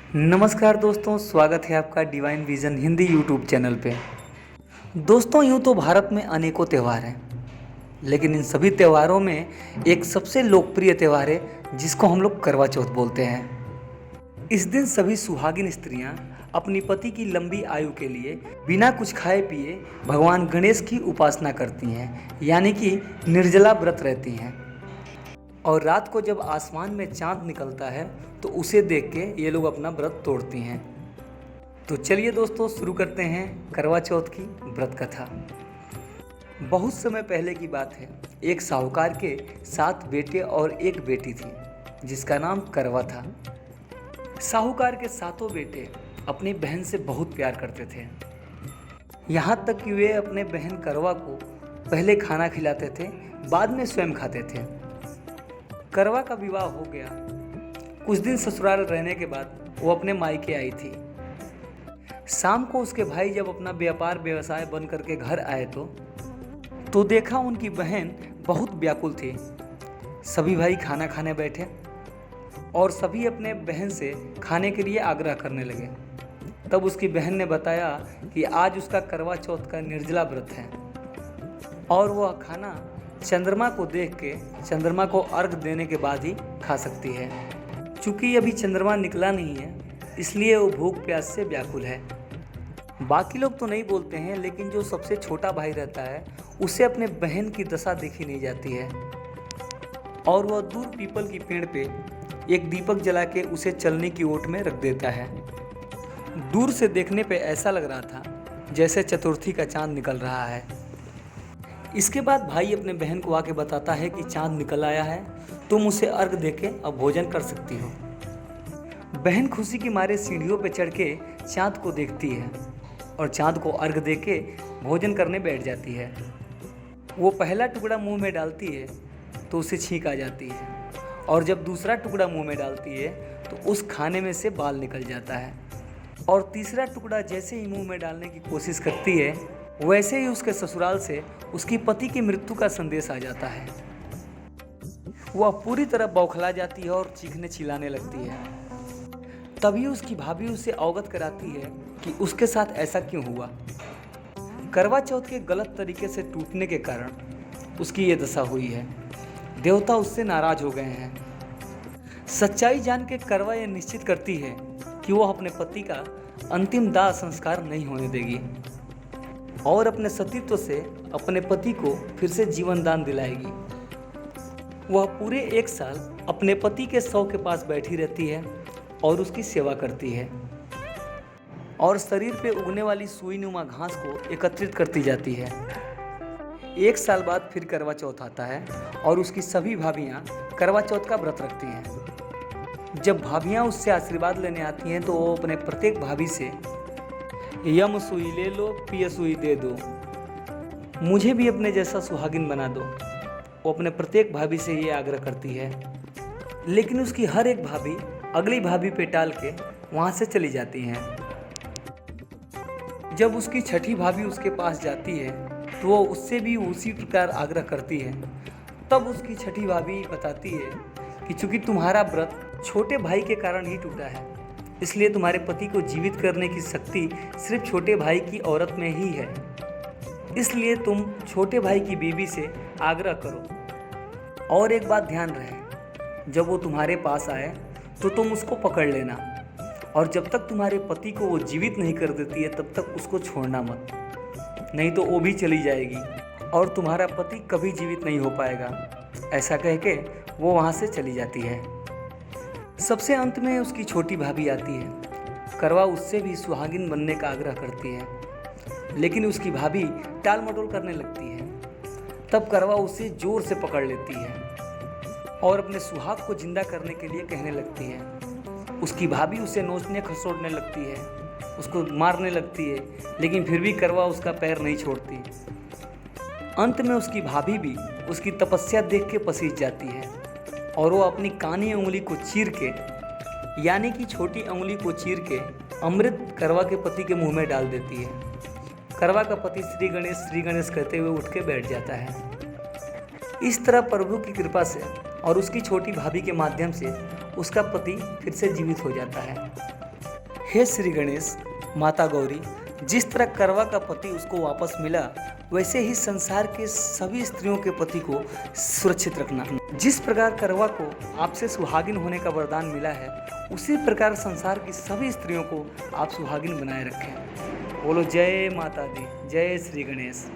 नमस्कार दोस्तों, स्वागत है आपका divine vision Hindi YouTube channel पे। दोस्तों, यूँ तो भारत में अनेकों त्यौहार हैं, लेकिन इन सभी त्योहारों में एक सबसे लोकप्रिय त्यौहार है जिसको हम लोग करवा चौथ बोलते हैं। इस दिन सभी सुहागिन स्त्रियां अपनी पति की लंबी आयु के लिए बिना कुछ खाए पिए भगवान गणेश की उपासना करती हैं, यानी कि निर्जला व्रत रहती हैं। और रात को जब आसमान में चांद निकलता है तो उसे देख के ये लोग अपना व्रत तोड़ती हैं। तो चलिए दोस्तों, शुरू करते हैं करवा चौथ की व्रत कथा। बहुत समय पहले की बात है। एक साहूकार के 7 बेटे और एक बेटी थी जिसका नाम करवा था। साहूकार के 7 बेटे अपनी बहन से बहुत प्यार करते थे, यहाँ तक कि वे अपने बहन करवा को पहले खाना खिलाते थे, बाद में स्वयं खाते थे। करवा का विवाह हो गया। कुछ दिन ससुराल रहने के बाद वो अपने मायके आई थी। शाम को उसके भाई जब अपना व्यापार व्यवसाय बंद करके घर आए तो देखा उनकी बहन बहुत व्याकुल थी। सभी भाई खाना खाने बैठे और सभी अपने बहन से खाने के लिए आग्रह करने लगे। तब उसकी बहन ने बताया कि आज उसका करवा चौथ का निर्जला व्रत है और वह खाना चंद्रमा को देख के चंद्रमा को अर्घ देने के बाद ही खा सकती है। चूँकि अभी चंद्रमा निकला नहीं है, इसलिए वो भूख प्यास से व्याकुल है। बाकी लोग तो नहीं बोलते हैं, लेकिन जो सबसे छोटा भाई रहता है उसे अपने बहन की दशा देखी नहीं जाती है और वह दूर पीपल की पेड़ पे एक दीपक जला के उसे चलने की ओट में रख देता है। दूर से देखने पे ऐसा लग रहा था जैसे चतुर्थी का चांद निकल रहा है। इसके बाद भाई अपने बहन को आके बताता है कि चांद निकल आया है, तुम उसे अर्घ देके अब भोजन कर सकती हो। बहन खुशी के मारे सीढ़ियों पे चढ़ के चांद को देखती है और चांद को अर्घ देके भोजन करने बैठ जाती है। वो पहला टुकड़ा मुंह में डालती है तो उसे छींक आ जाती है और जब दूसरा टुकड़ा मुंह में डालती है तो उस खाने में से बाल निकल जाता है और तीसरा टुकड़ा जैसे ही मुंह में डालने की कोशिश करती है, वैसे ही उसके ससुराल से उसकी पति की मृत्यु का संदेश आ जाता है। वह पूरी तरह बौखला जाती है और चीखने चिल्लाने लगती है। तभी उसकी भाभी उसे अवगत कराती है कि उसके साथ ऐसा क्यों हुआ। करवा चौथ के गलत तरीके से टूटने के कारण उसकी ये दशा हुई है। देवता उससे नाराज हो गए हैं। सच्चाई जान के करवा यह निश्चित करती है कि वह अपने पति का अंतिम दाह संस्कार नहीं होने देगी और अपने सतीत्व से अपने पति को फिर से जीवन दान दिलाएगी। वह पूरे 1 साल अपने पति के शव के पास बैठी रहती है और उसकी सेवा करती है और शरीर पे उगने वाली सुई नुमा घास को एकत्रित करती जाती है। 1 साल बाद फिर करवा चौथ आता है और उसकी सभी भाभियाँ करवा चौथ का व्रत रखती हैं। जब भाभियाँ उससे आशीर्वाद लेने आती हैं तो वो अपने प्रत्येक भाभी से यम सुई ले लो, पिय सुई दे दो, मुझे भी अपने जैसा सुहागिन बना दो। वो अपने प्रत्येक भाभी से ये आग्रह करती है, लेकिन उसकी हर एक भाभी अगली भाभी पे टाल के वहाँ से चली जाती हैं। जब उसकी छठी भाभी उसके पास जाती है तो वो उससे भी उसी प्रकार आग्रह करती है। तब उसकी छठी भाभी बताती है कि चूँकि तुम्हारा व्रत छोटे भाई के कारण ही टूटा है, इसलिए तुम्हारे पति को जीवित करने की शक्ति सिर्फ छोटे भाई की औरत में ही है, इसलिए तुम छोटे भाई की बीवी से आग्रह करो। और एक बात ध्यान रहे, जब वो तुम्हारे पास आए तो तुम उसको पकड़ लेना और जब तक तुम्हारे पति को वो जीवित नहीं कर देती है तब तक उसको छोड़ना मत, नहीं तो वो भी चली जाएगी और तुम्हारा पति कभी जीवित नहीं हो पाएगा। ऐसा कह के वो वहाँ से चली जाती है। सबसे अंत में उसकी छोटी भाभी आती है। करवा उससे भी सुहागिन बनने का आग्रह करती है, लेकिन उसकी भाभी टाल मटोल करने लगती है। तब करवा उसे जोर से पकड़ लेती है और अपने सुहाग को जिंदा करने के लिए कहने लगती है। उसकी भाभी उसे नोचने खसोड़ने लगती है, उसको मारने लगती है, लेकिन फिर भी करवा उसका पैर नहीं छोड़ती। अंत में उसकी भाभी भी उसकी तपस्या देख के पसीज जाती है और वो अपनी कानी उंगली को चीर के, यानी कि छोटी उंगली को चीर के अमृत करवा के पति के मुंह में डाल देती है। करवा का पति श्री गणेश कहते हुए उठ के बैठ जाता है। इस तरह प्रभु की कृपा से और उसकी छोटी भाभी के माध्यम से उसका पति फिर से जीवित हो जाता है। हे श्री गणेश, माता गौरी, जिस तरह करवा का पति उसको वापस मिला, वैसे ही संसार के सभी स्त्रियों के पति को सुरक्षित रखना। जिस प्रकार करवा को आपसे सुहागिन होने का वरदान मिला है, उसी प्रकार संसार की सभी स्त्रियों को आप सुहागिन बनाए रखें। बोलो जय माता दी, जय श्री गणेश।